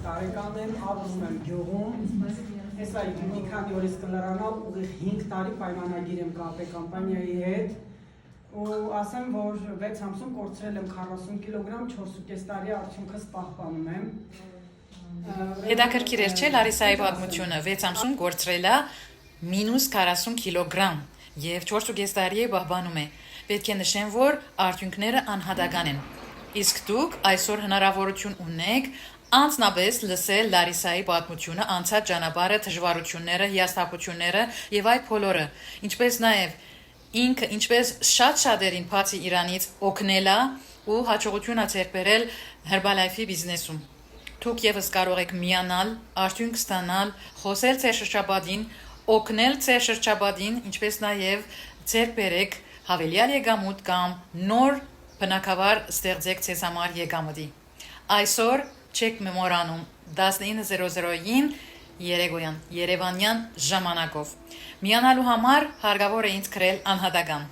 տարեկան եմ, ապրում եմ գյուղում, հեսա մի քանի օրից կլրանալ ուղիղ 5 տարի պայմանագիր եմ կապել կամպանիայի հետ ու ասեմ, որ 6 ամսում կորցրել եմ 40 կիլոգրամ, 4.5 տարի արդյունքս պահպանում եմ։ Հետաքրքիր չէ Լարիսայի պատմությունը 6 ամսում կորցրել է մինուս 40 կիլոգրամ եւ 4.5 տարի է պահպանում է։ Պետք է նշեմ, որ արդյունքները անհատական են։ Իսկ դուք այսօր հնարավորություն ունեք անձնապես լսել Լարիսայի պատմությունը, անցած ճանապարհը, դժվարությունները, հիասթափությունները եւ այդ բոլորը, ինչպես նաեւ ինքը ինչպես շատ-շատերին բացի Իրանից օգնել է ու հաջողություն է ձեռք բերել Herbalife-ի բիզնեսում։ Դուք եւս կարող եք միանալ, արդյունք ստանալ, խոսել ձեր շրջապատին, օգնել ձեր շրջապատին, ինչպես նաեւ ձեռք բերեք հավելյալ եկամուտ կամ նոր բնակավար ստեղծեք ձեզ համար եկամտի։ Այսօր չեք մեմորանում 19:00-ին երեկոյան Երևանյան ժամանակով։ Միանալու համար հարկավոր է ինձ գրել անհատական